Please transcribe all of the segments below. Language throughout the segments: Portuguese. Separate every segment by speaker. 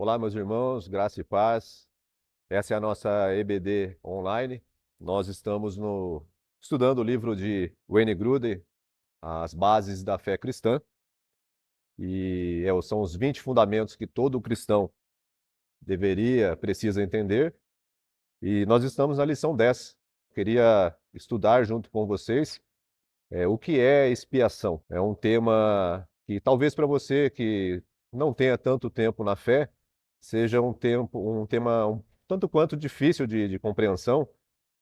Speaker 1: Olá, meus irmãos, graça e paz. Essa é a nossa EBD online. Nós estamos estudando o livro de Wayne Grudem, As Bases da Fé Cristã, e são os 20 fundamentos que todo cristão precisa entender. E nós estamos na lição 10. Queria estudar junto com vocês o que é expiação. É um tema que talvez para você que não tenha tanto tempo na fé, seja um tema um tanto quanto difícil de compreensão,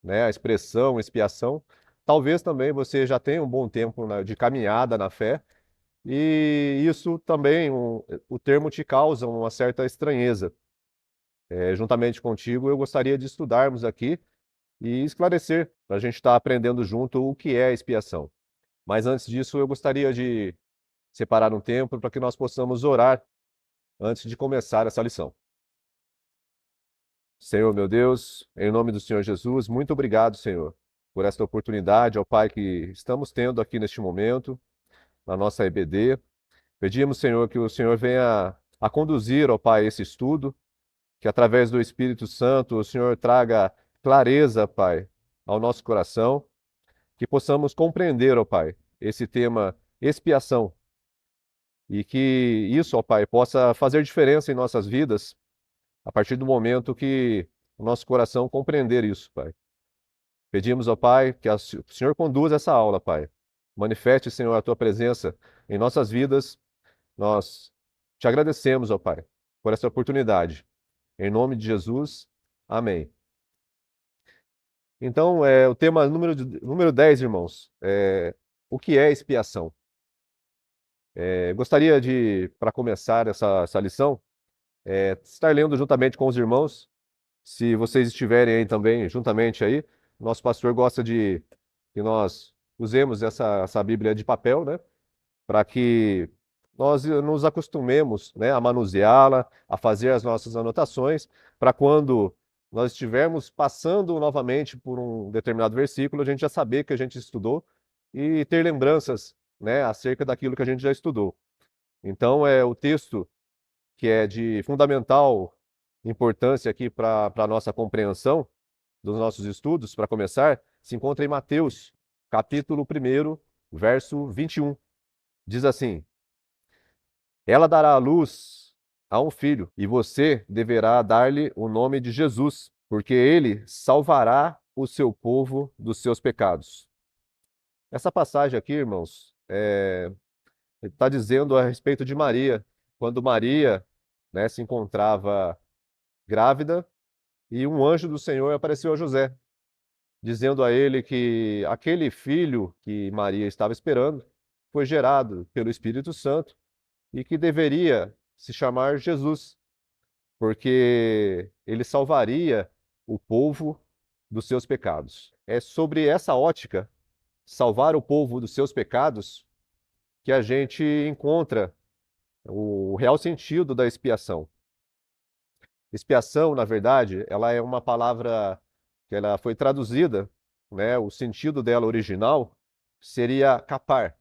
Speaker 1: né? A expressão expiação. Talvez também você já tenha um bom tempo de caminhada na fé, e isso também, o termo te causa uma certa estranheza. Juntamente contigo, eu gostaria de estudarmos aqui e esclarecer, para a gente estar aprendendo junto o que é expiação. Mas antes disso, eu gostaria de separar um tempo para que nós possamos orar antes de começar essa lição. Senhor, meu Deus, em nome do Senhor Jesus, muito obrigado, Senhor, por esta oportunidade, ó Pai, que estamos tendo aqui neste momento, na nossa EBD. Pedimos, Senhor, que o Senhor venha a conduzir, ó Pai, esse estudo, que através do Espírito Santo o Senhor traga clareza, Pai, ao nosso coração, que possamos compreender, ó Pai, esse tema expiação, e que isso, ó Pai, possa fazer diferença em nossas vidas a partir do momento que o nosso coração compreender isso, Pai. Pedimos, ó Pai, que o Senhor conduza essa aula, Pai. Manifeste, Senhor, a tua presença em nossas vidas. Nós te agradecemos, ó Pai, por essa oportunidade. Em nome de Jesus, amém. Então, o tema número 10, irmãos, o que é expiação? Gostaria de, para começar essa lição, estar lendo juntamente com os irmãos. Se vocês estiverem aí também, juntamente aí, nosso pastor gosta de que nós usemos essa Bíblia de papel, né? Para que nós nos acostumemos, né, a manuseá-la, a fazer as nossas anotações, para quando nós estivermos passando novamente por um determinado versículo, a gente já saber que a gente estudou e ter lembranças, né, acerca daquilo que a gente já estudou. Então, o texto que é de fundamental importância aqui para a nossa compreensão dos nossos estudos, para começar, se encontra em Mateus, capítulo 1, verso 21. Diz assim: Ela dará à luz a um filho, e você deverá dar-lhe o nome de Jesus, porque ele salvará o seu povo dos seus pecados. Essa passagem aqui, irmãos, está dizendo a respeito de Maria, quando Maria, né, se encontrava grávida, e um anjo do Senhor apareceu a José, dizendo a ele que aquele filho que Maria estava esperando foi gerado pelo Espírito Santo e que deveria se chamar Jesus, porque ele salvaria o povo dos seus pecados. É sobre essa ótica, salvar o povo dos seus pecados, que a gente encontra o real sentido da expiação. Expiação, na verdade, ela é uma palavra que ela foi traduzida, né? O sentido dela original seria capar.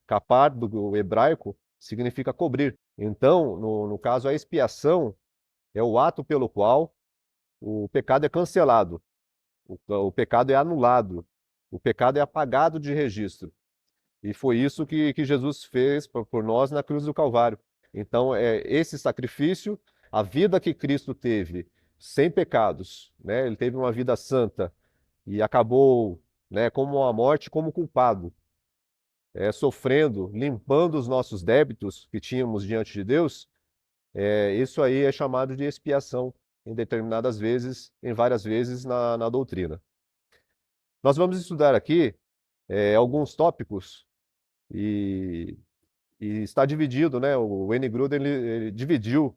Speaker 1: Capar, do hebraico, significa cobrir. Então, no caso, a expiação é o ato pelo qual o pecado é cancelado, o pecado é anulado, o pecado é apagado de registro. E foi isso que Jesus fez por nós na cruz do Calvário. Então, esse sacrifício, a vida que Cristo teve sem pecados, né? Ele teve uma vida santa e acabou, né, como a morte, como culpado, sofrendo, limpando os nossos débitos que tínhamos diante de Deus. Isso aí é chamado de expiação em determinadas vezes, em várias vezes na doutrina. Nós vamos estudar aqui alguns tópicos e E está dividido, né? O Wayne Grudem ele dividiu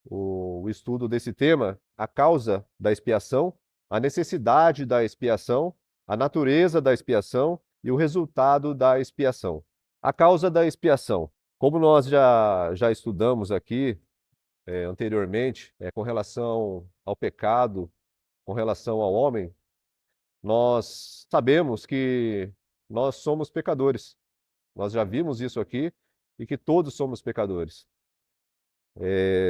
Speaker 1: o estudo desse tema, a causa da expiação, a necessidade da expiação, a natureza da expiação e o resultado da expiação. A causa da expiação. Como nós já estudamos aqui anteriormente, com relação ao pecado, com relação ao homem, nós sabemos que nós somos pecadores. Nós já vimos isso aqui e que todos somos pecadores.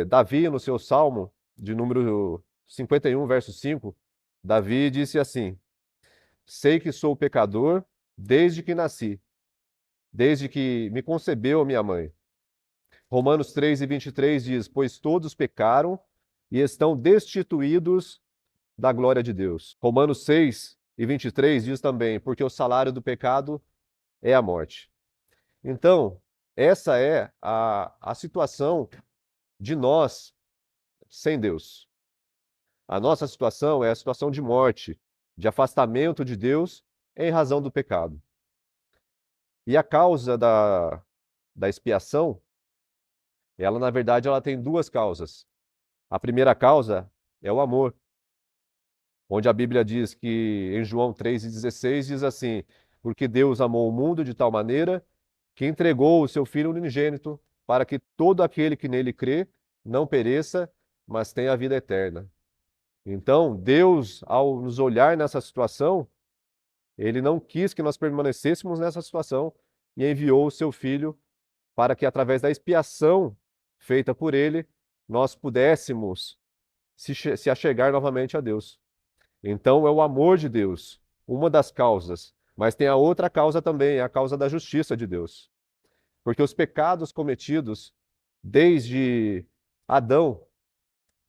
Speaker 1: Davi, no seu Salmo, de número 51, verso 5, Davi disse assim: sei que sou pecador desde que nasci, desde que me concebeu a minha mãe. Romanos 3:23 diz: pois todos pecaram e estão destituídos da glória de Deus. Romanos 6:23 diz também: porque o salário do pecado é a morte. Então, essa é a situação de nós sem Deus. A nossa situação é a situação de morte, de afastamento de Deus em razão do pecado. E a causa da expiação, ela na verdade ela tem duas causas. A primeira causa é o amor, onde a Bíblia diz que em João 3:16 diz assim: porque Deus amou o mundo de tal maneira que entregou o seu Filho unigênito para que todo aquele que nele crê não pereça, mas tenha a vida eterna. Então, Deus, ao nos olhar nessa situação, ele não quis que nós permanecêssemos nessa situação e enviou o seu Filho para que, através da expiação feita por ele, nós pudéssemos se achegar novamente a Deus. Então, é o amor de Deus, uma das causas. Mas tem a outra causa também, a causa da justiça de Deus. Porque os pecados cometidos desde Adão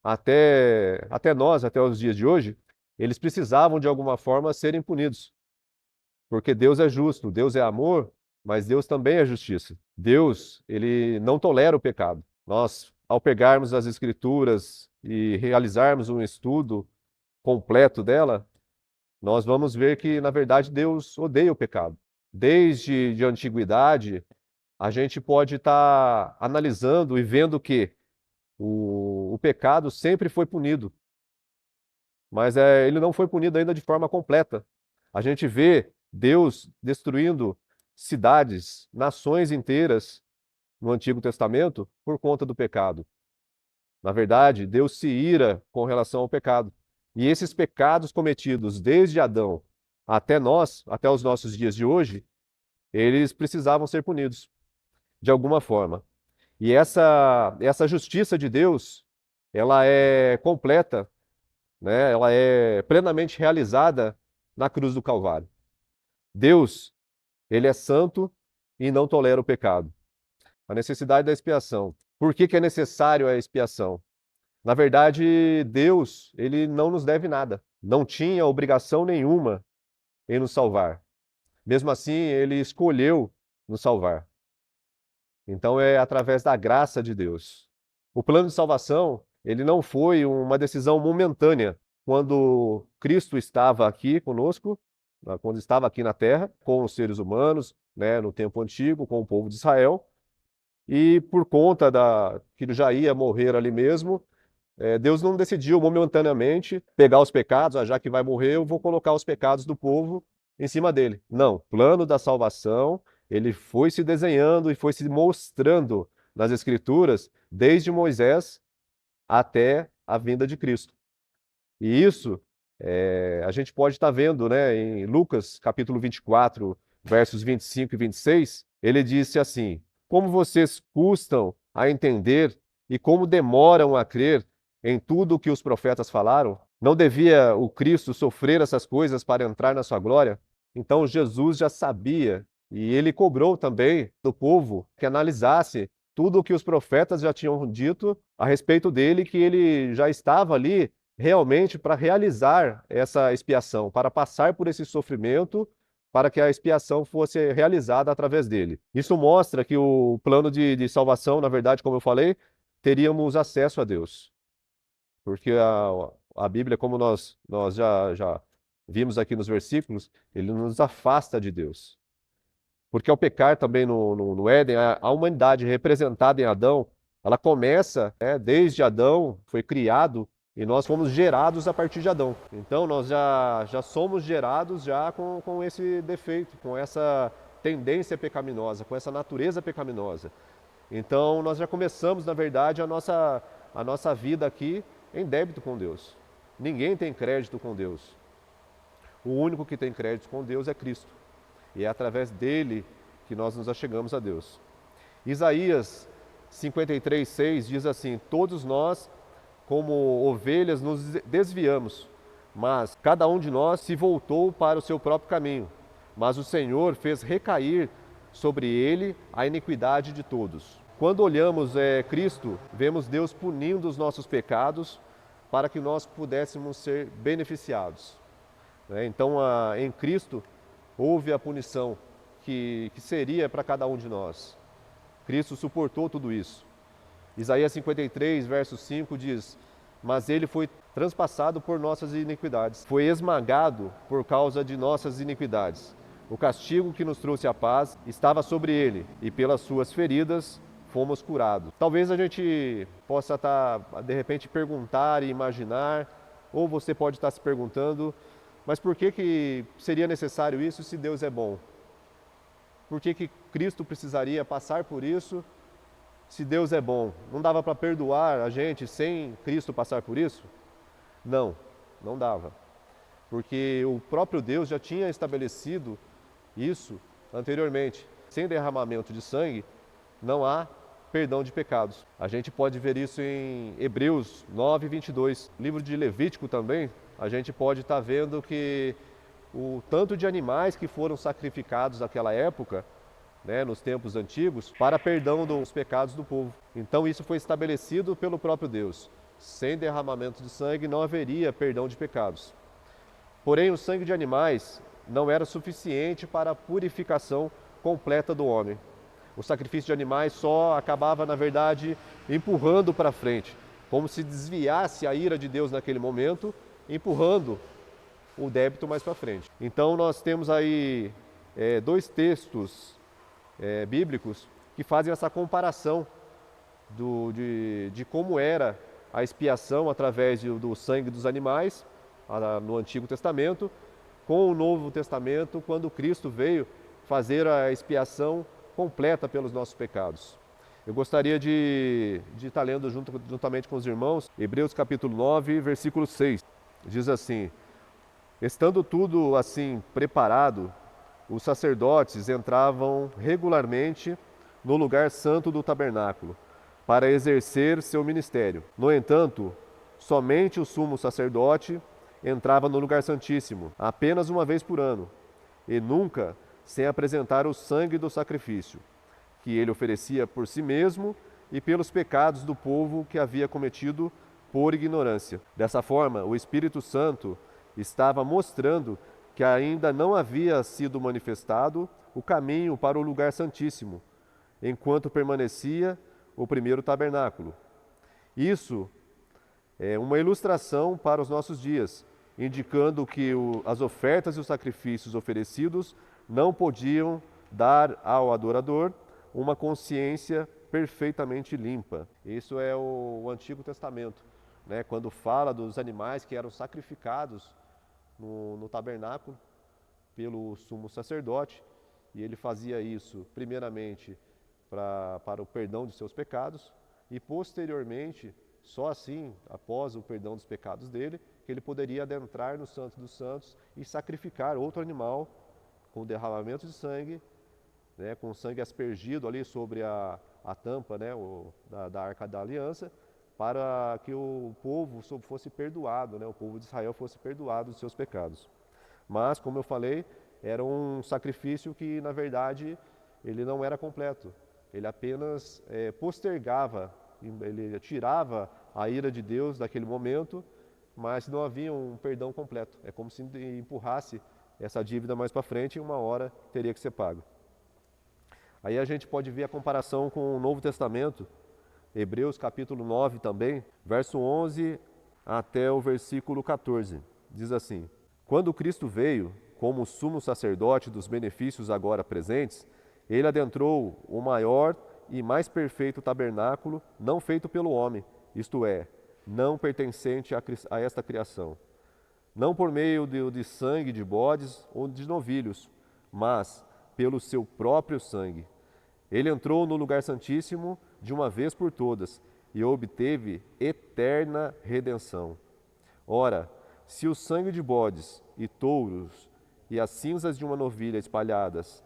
Speaker 1: até nós, até os dias de hoje, eles precisavam de alguma forma serem punidos. Porque Deus é justo, Deus é amor, mas Deus também é justiça. Deus, ele não tolera o pecado. Nós, ao pegarmos as Escrituras e realizarmos um estudo completo dela, nós vamos ver que, na verdade, Deus odeia o pecado. Desde a antiguidade, a gente pode estar analisando e vendo que o pecado sempre foi punido, mas ele não foi punido ainda de forma completa. A gente vê Deus destruindo cidades, nações inteiras no Antigo Testamento por conta do pecado. Na verdade, Deus se ira com relação ao pecado. E esses pecados cometidos desde Adão até nós, até os nossos dias de hoje, eles precisavam ser punidos de alguma forma. E essa justiça de Deus, ela é completa, né? Ela é plenamente realizada na cruz do Calvário. Deus, ele é santo e não tolera o pecado. A necessidade da expiação. Por que que é necessário a expiação? Na verdade, Deus, ele não nos deve nada. Não tinha obrigação nenhuma em nos salvar. Mesmo assim, ele escolheu nos salvar. Então é através da graça de Deus. O plano de salvação, ele não foi uma decisão momentânea. Quando Cristo estava aqui conosco, quando estava aqui na terra, com os seres humanos, né, no tempo antigo, com o povo de Israel, e por conta que ele já ia morrer ali mesmo, Deus não decidiu momentaneamente pegar os pecados, já que vai morrer, eu vou colocar os pecados do povo em cima dele. Não, o plano da salvação, ele foi se desenhando e foi se mostrando nas Escrituras, desde Moisés até a vinda de Cristo. E isso a gente pode estar vendo, né, em Lucas capítulo 24, versos 25 e 26, ele disse assim: como vocês custam a entender e como demoram a crer em tudo o que os profetas falaram? Não devia o Cristo sofrer essas coisas para entrar na sua glória? Então Jesus já sabia e ele cobrou também do povo que analisasse tudo o que os profetas já tinham dito a respeito dele, que ele já estava ali realmente para realizar essa expiação, para passar por esse sofrimento, para que a expiação fosse realizada através dele. Isso mostra que o plano de salvação, na verdade, como eu falei, teríamos acesso a Deus. Porque a Bíblia, como nós já vimos aqui nos versículos, ele nos afasta de Deus. Porque ao pecar também no Éden, a humanidade representada em Adão, ela começa, né, desde Adão, foi criado, e nós fomos gerados a partir de Adão. Então nós já somos gerados já com esse defeito, com essa tendência pecaminosa, com essa natureza pecaminosa. Então nós já começamos, na verdade, a nossa vida aqui em débito com Deus. Ninguém tem crédito com Deus. O único que tem crédito com Deus é Cristo. E é através dele que nós nos achegamos a Deus. Isaías 53:6 diz assim: todos nós, como ovelhas, nos desviamos, mas cada um de nós se voltou para o seu próprio caminho. Mas o Senhor fez recair sobre ele a iniquidade de todos. Quando olhamos Cristo, vemos Deus punindo os nossos pecados para que nós pudéssemos ser beneficiados. Então, em Cristo, houve a punição que seria para cada um de nós. Cristo suportou tudo isso. Isaías 53, verso 5 diz: mas ele foi transpassado por nossas iniquidades, foi esmagado por causa de nossas iniquidades. O castigo que nos trouxe a paz estava sobre ele, e pelas suas feridas fomos curados. Talvez a gente possa estar, de repente, perguntar e imaginar, ou você pode estar se perguntando, mas por que seria necessário isso se Deus é bom? Por que Cristo precisaria passar por isso se Deus é bom? Não dava para perdoar a gente sem Cristo passar por isso? Não, não dava. Porque o próprio Deus já tinha estabelecido isso anteriormente. Sem derramamento de sangue, não há perdão de pecados. A gente pode ver isso em Hebreus 9, 22. Livro de Levítico também, a gente pode estar vendo que o tanto de animais que foram sacrificados naquela época, nos tempos antigos, para perdão dos pecados do povo. Então isso foi estabelecido pelo próprio Deus. Sem derramamento de sangue não haveria perdão de pecados. Porém, o sangue de animais não era suficiente para a purificação completa do homem. O sacrifício de animais só acabava, na verdade, empurrando para frente, como se desviasse a ira de Deus naquele momento, empurrando o débito mais para frente. Então nós temos aí dois textos bíblicos que fazem essa comparação de como era a expiação através do sangue dos animais no Antigo Testamento, com o Novo Testamento, quando Cristo veio fazer a expiação completa pelos nossos pecados. Eu gostaria de estar lendo juntamente com os irmãos, Hebreus capítulo 9, versículo 6. Diz assim: estando tudo assim preparado, os sacerdotes entravam regularmente no lugar santo do tabernáculo, para exercer seu ministério. No entanto, somente o sumo sacerdote entrava no lugar santíssimo, apenas uma vez por ano, e nunca sem apresentar o sangue do sacrifício, que ele oferecia por si mesmo e pelos pecados do povo que havia cometido por ignorância. Dessa forma, o Espírito Santo estava mostrando que ainda não havia sido manifestado o caminho para o lugar santíssimo, enquanto permanecia o primeiro tabernáculo. Isso é uma ilustração para os nossos dias, indicando que as ofertas e os sacrifícios oferecidos não podiam dar ao adorador uma consciência perfeitamente limpa. Isso é o Antigo Testamento, quando fala dos animais que eram sacrificados no tabernáculo pelo sumo sacerdote, e ele fazia isso primeiramente para o perdão de seus pecados e posteriormente, só assim, após o perdão dos pecados dele, que ele poderia adentrar no Santo dos Santos e sacrificar outro animal com derramamento de sangue, com sangue aspergido ali sobre a tampa da Arca da Aliança, para que o povo fosse perdoado, o povo de Israel fosse perdoado dos seus pecados. Mas, como eu falei, era um sacrifício que, na verdade, ele não era completo. Ele apenas postergava, ele tirava a ira de Deus daquele momento, mas não havia um perdão completo. É como se empurrasse essa dívida mais para frente e uma hora teria que ser pago. Aí a gente pode ver a comparação com o Novo Testamento, Hebreus capítulo 9 também, verso 11 até o versículo 14. Diz assim: quando Cristo veio, como sumo sacerdote dos benefícios agora presentes, ele adentrou o maior e mais perfeito tabernáculo, não feito pelo homem, isto é, não pertencente a esta criação. Não por meio de sangue de bodes ou de novilhos, mas pelo seu próprio sangue. Ele entrou no lugar santíssimo de uma vez por todas e obteve eterna redenção. Ora, se o sangue de bodes e touros e as cinzas de uma novilha espalhadas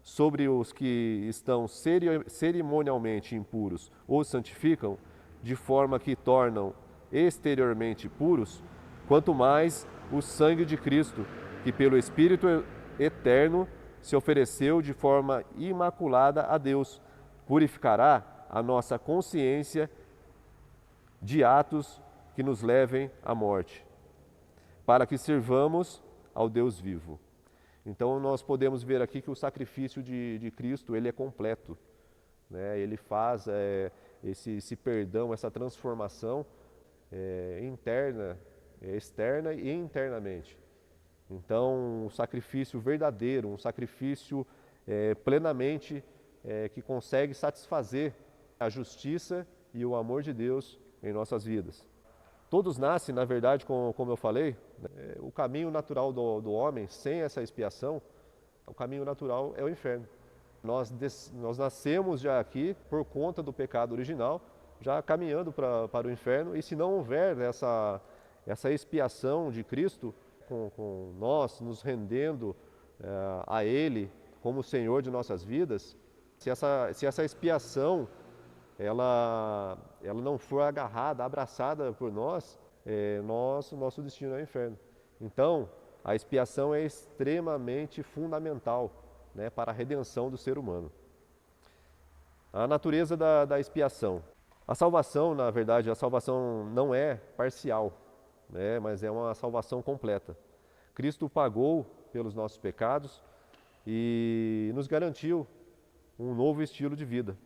Speaker 1: sobre os que estão cerimonialmente impuros os santificam, de forma que tornam exteriormente puros, quanto mais o sangue de Cristo, que pelo Espírito eterno se ofereceu de forma imaculada a Deus, purificará a nossa consciência de atos que nos levem à morte, para que sirvamos ao Deus vivo. Então nós podemos ver aqui que o sacrifício de Cristo ele é completo, né? Ele faz esse perdão, essa transformação interna, externa e internamente. Então, um sacrifício verdadeiro, um sacrifício plenamente que consegue satisfazer a justiça e o amor de Deus em nossas vidas. Todos nascem, na verdade, como eu falei, o caminho natural do homem, sem essa expiação, o caminho natural é o inferno. Nós nascemos já aqui por conta do pecado original, já caminhando para o inferno, e se não houver essa expiação de Cristo, com nós nos rendendo a Ele como Senhor de nossas vidas, se essa expiação ela não for agarrada, abraçada por nós, o nosso destino é o inferno. Então, a expiação é extremamente fundamental, né, para a redenção do ser humano. A natureza da expiação. A salvação, na verdade, a salvação não é parcial, né, mas é uma salvação completa. Cristo pagou pelos nossos pecados e nos garantiu um novo estilo de vida.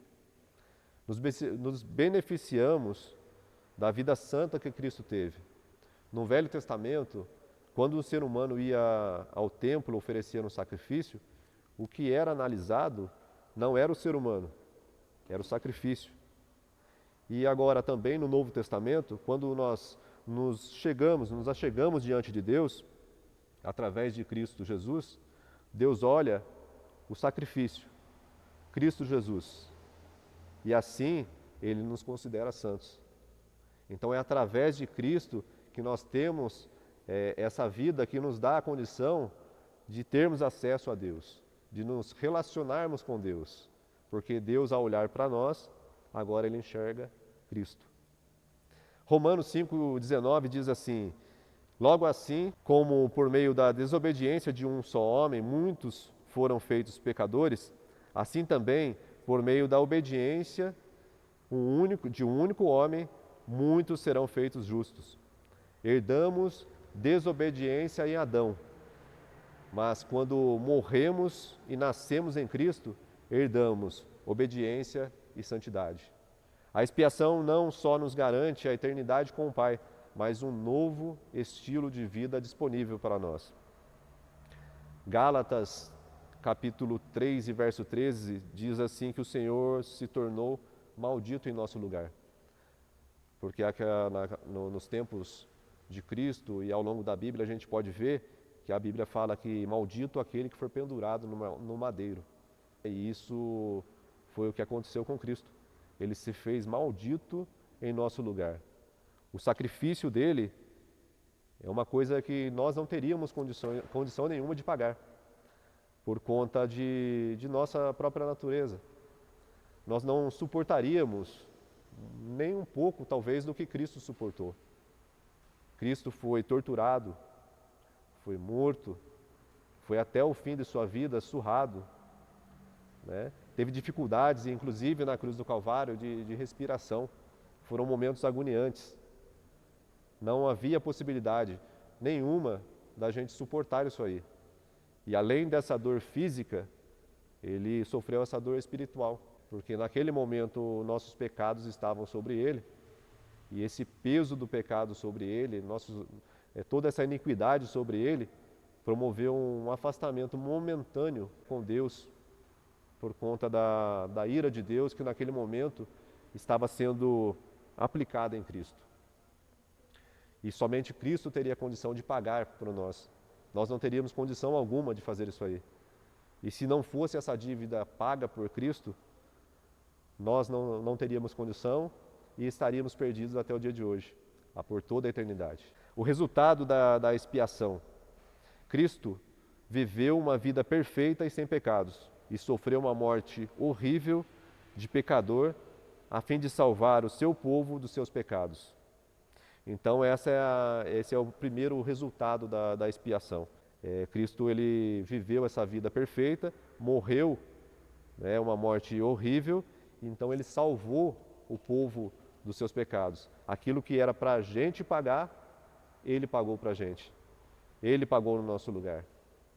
Speaker 1: Nos beneficiamos da vida santa que Cristo teve. No Velho Testamento, quando o ser humano ia ao templo oferecer um sacrifício, o que era analisado não era o ser humano, era o sacrifício. E agora também no Novo Testamento, quando nós nos achegamos diante de Deus, através de Cristo Jesus, Deus olha o sacrifício, Cristo Jesus. E assim, Ele nos considera santos. Então é através de Cristo que nós temos essa vida que nos dá a condição de termos acesso a Deus, de nos relacionarmos com Deus. Porque Deus, ao olhar para nós, agora Ele enxerga Cristo. Romanos 5,19 diz assim: logo assim, como por meio da desobediência de um só homem, muitos foram feitos pecadores, assim também, por meio da obediência de um único homem, muitos serão feitos justos. Herdamos desobediência em Adão, mas quando morremos e nascemos em Cristo, herdamos obediência e santidade. A expiação não só nos garante a eternidade com o Pai, mas um novo estilo de vida disponível para nós. Gálatas, capítulo 3 e verso 13, diz assim que o Senhor se tornou maldito em nosso lugar. Porque nos tempos de Cristo e ao longo da Bíblia a gente pode ver que a Bíblia fala que maldito aquele que for pendurado no madeiro. E isso foi o que aconteceu com Cristo. Ele se fez maldito em nosso lugar. O sacrifício dele é uma coisa que nós não teríamos condição nenhuma de pagar, por conta de nossa própria natureza. Nós não suportaríamos nem um pouco, talvez, do que Cristo suportou. Cristo foi torturado, foi morto, foi até o fim de sua vida surrado, né? Teve dificuldades, inclusive na cruz do Calvário, de respiração. Foram momentos agoniantes. Não havia possibilidade nenhuma da gente suportar isso aí. E além dessa dor física, ele sofreu essa dor espiritual, porque naquele momento nossos pecados estavam sobre ele, e esse peso do pecado sobre ele, toda essa iniquidade sobre ele, promoveu um afastamento momentâneo com Deus, por conta da ira de Deus que naquele momento estava sendo aplicada em Cristo. E somente Cristo teria condição de pagar por nós. Nós não teríamos condição alguma de fazer isso aí. E se não fosse essa dívida paga por Cristo, nós não teríamos condição e estaríamos perdidos até o dia de hoje, por toda a eternidade. O resultado da expiação. Cristo viveu uma vida perfeita e sem pecados. e sofreu uma morte horrível de pecador, a fim de salvar o seu povo dos seus pecados. Então esse é o primeiro resultado da expiação. Cristo ele viveu essa vida perfeita, morreu, né, uma morte horrível, então ele salvou o povo dos seus pecados. Aquilo que era para a gente pagar, ele pagou para a gente. Ele pagou no nosso lugar.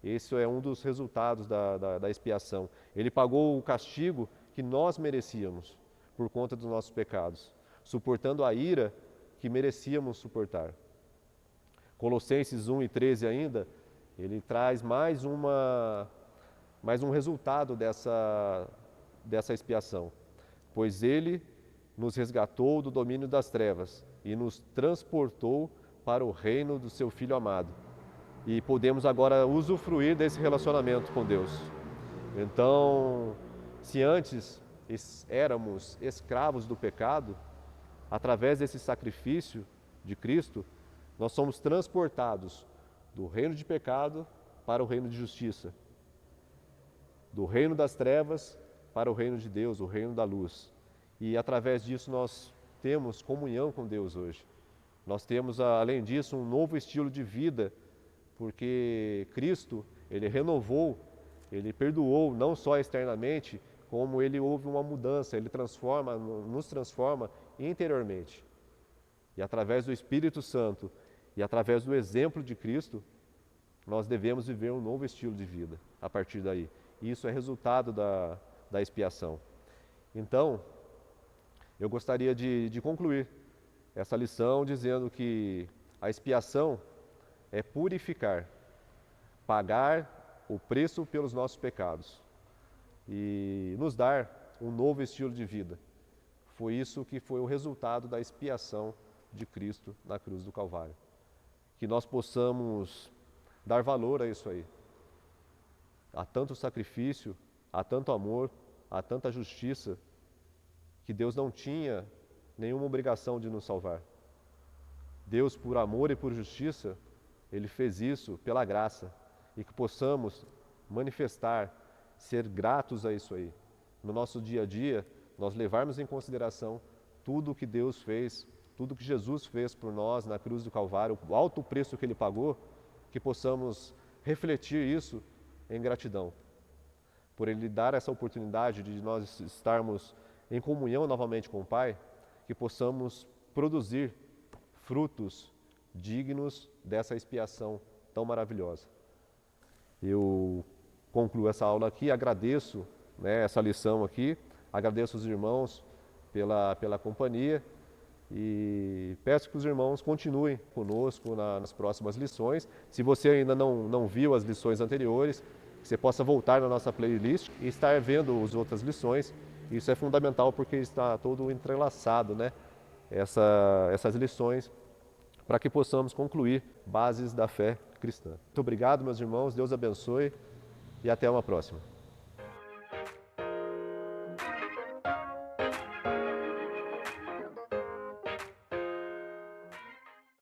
Speaker 1: Esse é um dos resultados da expiação. Ele pagou o castigo que nós merecíamos por conta dos nossos pecados, suportando a ira que merecíamos suportar. Colossenses 1 e 13 ainda, ele traz mais um resultado dessa expiação. Pois ele nos resgatou do domínio das trevas e nos transportou para o reino do seu Filho amado. E podemos agora usufruir desse relacionamento com Deus. Então, se antes éramos escravos do pecado, através desse sacrifício de Cristo, nós somos transportados do reino de pecado para o reino de justiça, do reino das trevas para o reino de Deus, o reino da luz. E através disso nós temos comunhão com Deus hoje. Nós temos, além disso, um novo estilo de vida, porque Cristo, ele renovou, ele perdoou não só externamente, como ele houve uma mudança, ele nos transforma interiormente. E através do Espírito Santo e através do exemplo de Cristo, nós devemos viver um novo estilo de vida a partir daí. E isso é resultado da expiação. Então, eu gostaria de concluir essa lição dizendo que a expiação é purificar, pagar o preço pelos nossos pecados e nos dar um novo estilo de vida. Foi isso que foi o resultado da expiação de Cristo na cruz do Calvário. Que nós possamos dar valor a isso aí. Há tanto sacrifício, há tanto amor, há tanta justiça, que Deus não tinha nenhuma obrigação de nos salvar. Deus, por amor e por justiça, Ele fez isso pela graça, e que possamos manifestar, ser gratos a isso aí. No nosso dia a dia, nós levarmos em consideração tudo o que Deus fez, tudo que Jesus fez por nós na cruz do Calvário, o alto preço que Ele pagou, que possamos refletir isso em gratidão, por Ele dar essa oportunidade de nós estarmos em comunhão novamente com o Pai, que possamos produzir frutos dignos dessa expiação tão maravilhosa. Eu concluo essa aula aqui, agradeço, né, essa lição aqui, agradeço os irmãos pela companhia e peço que os irmãos continuem conosco nas próximas lições. Se você ainda não viu as lições anteriores, você possa voltar na nossa playlist e estar vendo as outras lições. Isso é fundamental porque está todo entrelaçado, né? Essas lições, para que possamos concluir bases da fé cristã. Muito obrigado, meus irmãos, Deus abençoe e até uma próxima.